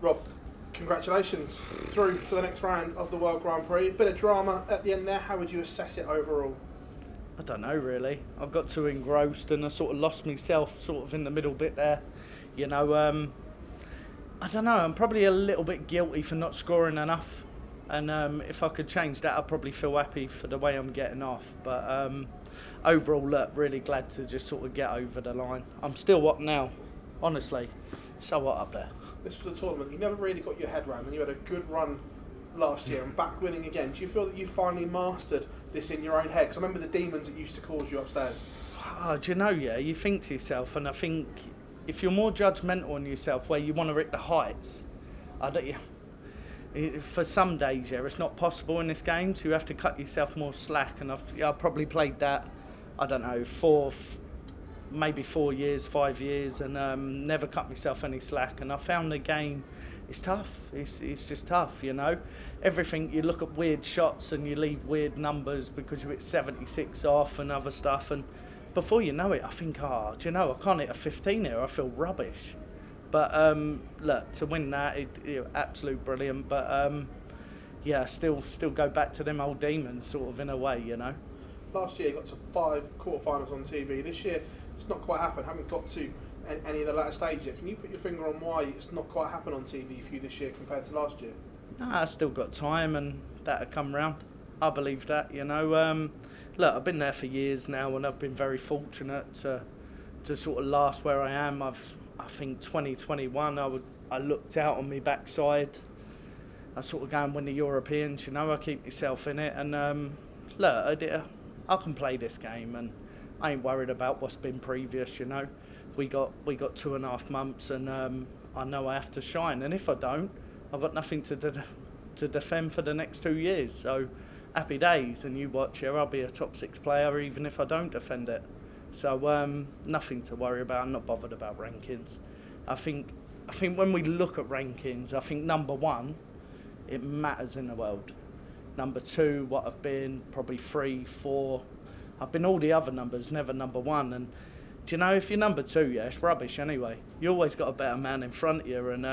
Rob, congratulations through to the next round of the World Grand Prix. Bit of drama at the end there. How would you assess it overall? I don't know really. I got too engrossed and I sort of lost myself sort of in the middle bit there. You know, I don't know. I'm probably a little bit guilty for not scoring enough. And if I could change that, I'd probably feel happy for the way I'm getting off. But overall, look, really glad to just sort of get over the line. I'm still what now? Honestly, so what up there? This was a tournament you never really got your head around, and you had a good run last year and back winning again. Do you feel that you finally mastered this in your own head? Because I remember the demons that used to cause you upstairs. Oh, do you know, yeah, you think to yourself, and I think if you're more judgmental on yourself where you want to hit the heights, for some days, yeah, it's not possible in this game, so you have to cut yourself more slack, and I've probably played that, I don't know, 4 years, 5 years, and never cut myself any slack. And I found the game, it's tough. It's just tough, you know. Everything, you look at weird shots and you leave weird numbers because you hit 76 off and other stuff. And before you know it, I think, do you know, I can't hit a 15 here. I feel rubbish. But look, to win that, absolute brilliant. But yeah, still go back to them old demons, sort of in a way, you know. Last year you got to 5 quarterfinals on TV. This year it's not quite happened. Haven't got to any of the latter stage yet. Can you put your finger on why it's not quite happened on TV for you this year compared to last year? Nah, I still got time, and that'll come round. I believe that, you know. Look, I've been there for years now, and I've been very fortunate to sort of last where I am. I think 2021, I looked out on my backside. I sort of go and win the Europeans, you know. I keep myself in it, and look, I can play this game, and I ain't worried about what's been previous, you know. We got 2.5 months, and I know I have to shine. And if I don't, I've got nothing to defend for the next 2 years. So happy days. And you watch here, I'll be a top 6 player even if I don't defend it. So nothing to worry about. I'm not bothered about rankings. I think when we look at rankings, I think number 1, it matters in the world. Number 2, what I've been, probably 3, 4. I've been all the other numbers, never number 1. And do you know, if you're number 2, yeah, it's rubbish anyway. You always got a better man in front of you, and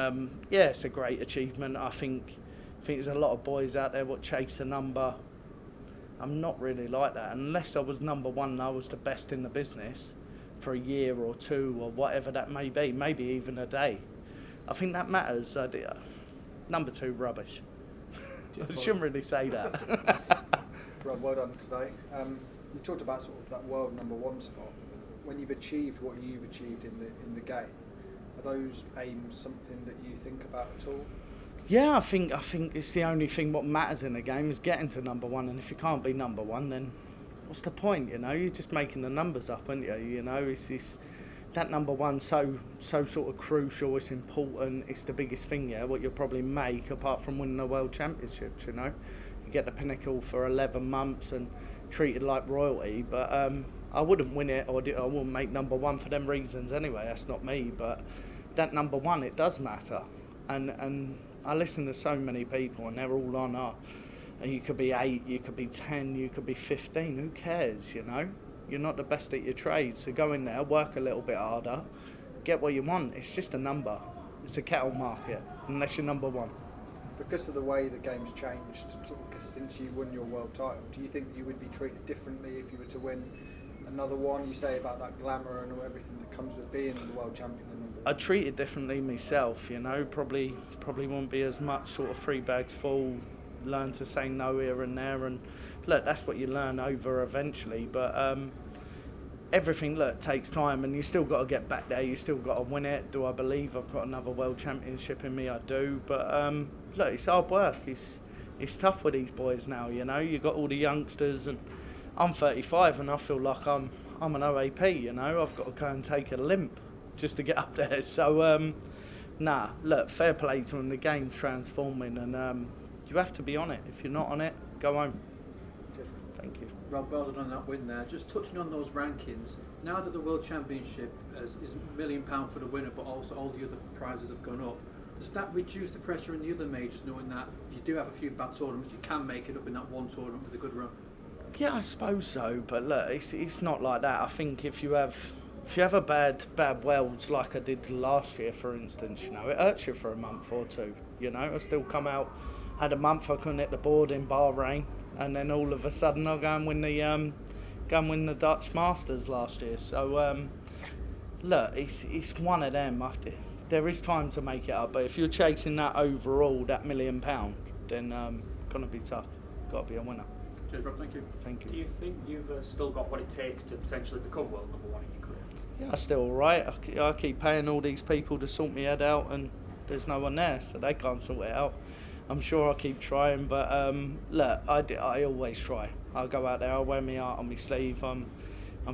yeah, it's a great achievement. I think there's a lot of boys out there what chase a number. I'm not really like that. Unless I was number 1 and I was the best in the business for a year or 2 or whatever that may be, maybe even a day. I think that matters. Number 2, rubbish. I shouldn't really say that. Rob, well done today. You talked about sort of that world number 1 spot. When you've achieved what you've achieved in the game, are those aims something that you think about at all? Yeah, I think it's the only thing what matters in the game is getting to number 1. And if you can't be number 1, then what's the point? You know, you're just making the numbers up, aren't you? You know, it's that number 1 so sort of crucial. It's important. It's the biggest thing, yeah. What you'll probably make apart from winning the World Championships. You know, you get the pinnacle for 11 months and treated like royalty, but I wouldn't win it, or I wouldn't make number 1 for them reasons anyway. That's not me, but that number 1, it does matter. And I listen to so many people, and they're all on and you could be 8, you could be 10, you could be 15. Who cares? You know, you're not the best at your trade, so go in there, work a little bit harder, get what you want. It's just a number. It's a cattle market unless you're number 1. Because of the way the game's changed sort of since you won your world title, do you think you would be treated differently if you were to win another one? You say about that glamour and everything that comes with being the world champion. I treat it differently myself, you know. Probably won't be as much sort of 3 bags full, learn to say no here and there, and look, that's what you learn over eventually. But everything, look, takes time, and you still got to get back there. You still got to win it. Do I believe I've got another world championship in me? I do. But look, it's hard work. It's tough with these boys now, you know. You got all the youngsters, and I'm 35, and I feel like I'm an OAP, you know. I've got to go and take a limp just to get up there. So nah, look, fair play to them. The game's transforming, and you have to be on it. If you're not on it, go home. Thank you. Rob, well done on that win there. Just touching on those rankings, now that the World Championship is £1 million for the winner, but also all the other prizes have gone up, does that reduce the pressure in the other majors, knowing that if you do have a few bad tournaments, you can make it up in that one tournament with a good run? Yeah, I suppose so, but look, it's not like that. I think if you have if you have a bad welds like I did last year, for instance, you know, it hurts you for a month or two. You know, I still come out, had a month I couldn't hit the board in Bahrain, and then all of a sudden I'll go and win the Dutch Masters last year. So look, it's one of them. There is time to make it up, but if you're chasing that overall, that £1 million, then gonna be tough. Got to be a winner. Cheers, Rob. Thank you. Thank you. Do you think you've still got what it takes to potentially become world number one in your career? Yeah, I'm still alright. I keep paying all these people to sort my head out, and there's no one there, so they can't sort it out. I'm sure I'll keep trying, but look, I always try. I'll go out there, I'll wear my heart on my sleeve. I'm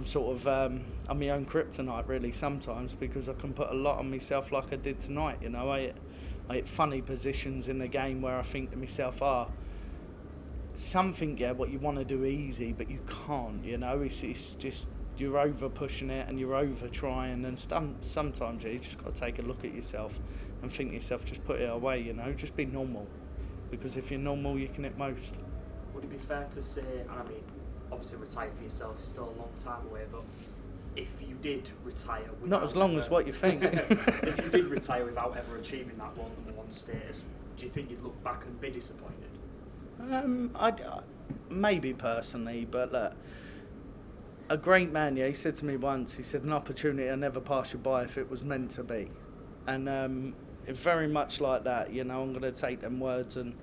sort of I'm my own kryptonite really sometimes, because I can put a lot on myself like I did tonight. You know, I hit funny positions in the game where I think to myself, something, what you want to do easy, but you can't, you know, it's just, you're over pushing it and you're over trying, and sometimes you just got to take a look at yourself and think to yourself, just put it away, you know, just be normal, because if you're normal you can hit most. Would it be fair to say, and I mean, obviously retire for yourself is still a long time away, but if you did retire without not as long as what you think. if you did retire without ever achieving that world number one status, do you think you'd look back and be disappointed? Maybe personally, but look, a great man, he said to me once, he said, an opportunity will never pass you by if it was meant to be. And it's very much like that, you know, I'm going to take them words and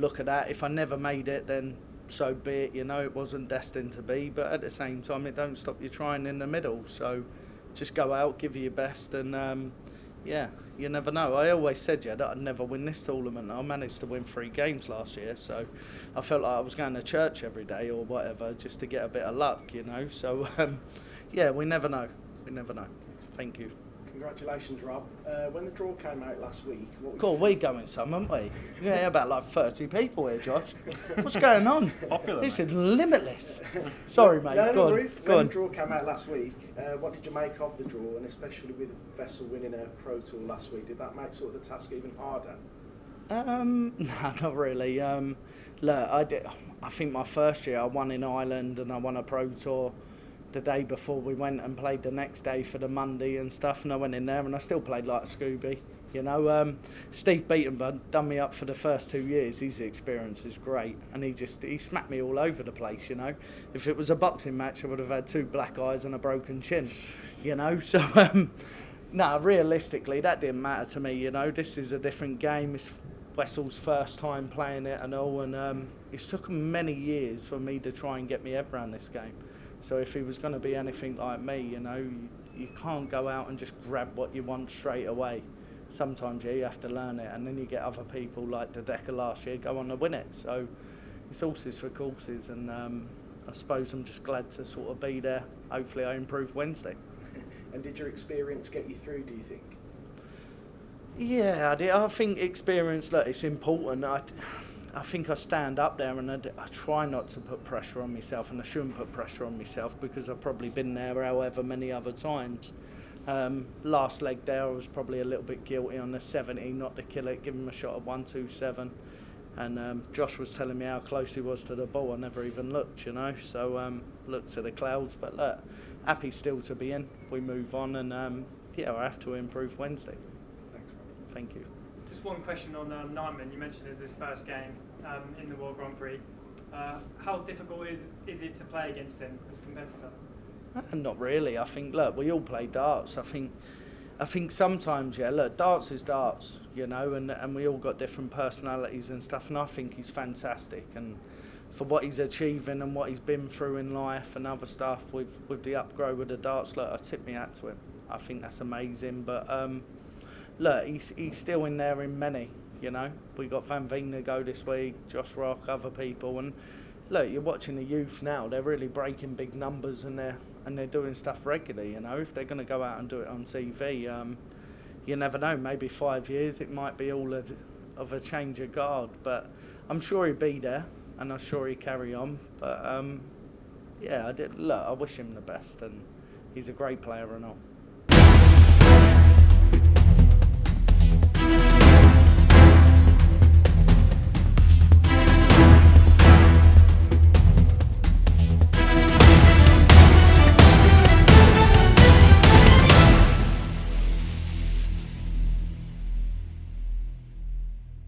look at that. If I never made it, then so be it, you know, it wasn't destined to be, but at the same time, it don't stop you trying in the middle, so just go out, give it your best, and yeah, you never know. I always said that I'd never win this tournament. I managed to win 3 games last year, so I felt like I was going to church every day or whatever just to get a bit of luck, you know. So yeah, we never know. We never know. Thank you. Congratulations, Rob. When the draw came out last week, Cool, we going some, aren't we? Yeah, about like 30 people here, Josh. What's going on? Popular, this mate. is limitless. Sorry, mate. No, go on. worries. Go When on. the draw came out last week, what did you make of the draw, and especially with Wessel winning a Pro Tour last week? Did that make sort of the task even harder? No, not really. Look, I think my first year I won in Ireland and I won a Pro Tour the day before we went and played the next day for the Monday and stuff, and I went in there and I still played like a Scooby, you know. Steve Beaton done me up for the first 2 years. His experience is great, and he smacked me all over the place, you know. If it was a boxing match, I would have had 2 black eyes and a broken chin, you know. So no, realistically that didn't matter to me, you know. This is a different game. It's Wessel's first time playing it and all, and it's took many years for me to try and get my head around this game. So if he was going to be anything like me, you know, you can't go out and just grab what you want straight away. Sometimes you have to learn it, and then you get other people like the Decker last year go on to win it. So it's horses for courses, and I suppose I'm just glad to sort of be there. Hopefully I improve Wednesday. And did your experience get you through, do you think? Yeah, I did. I think experience, look, it's important. I think I stand up there and I try not to put pressure on myself, and I shouldn't put pressure on myself because I've probably been there however many other times. Last leg there I was probably a little bit guilty on the 70 not to kill it, give him a shot at 127, and Josh was telling me how close he was to the ball. I never even looked, you know, so looked to the clouds, but look, happy still to be in. We move on, and yeah, I have to improve Wednesday. Thanks, Rob. Thank you. Just one question on Nijman. You mentioned it's his first game in the World Grand Prix. How difficult is it to play against him as a competitor? Not really. I think, look, we all play darts. I think sometimes, yeah, look, darts is darts, you know, and we all got different personalities and stuff, and I think he's fantastic, and for what he's achieving and what he's been through in life and other stuff with the upgrade with the darts, look, I tip my hat to him. I think that's amazing, but look, he's still in there in many, you know. We got Van Veen to go this week, Josh Rock, other people, and look, you're watching the youth now. They're really breaking big numbers, and they're doing stuff regularly, you know. If they're going to go out and do it on TV, you never know. Maybe 5 years it might be all of a change of guard, but I'm sure he'd be there, and I'm sure he'd carry on. But yeah, I wish him the best, and he's a great player and all.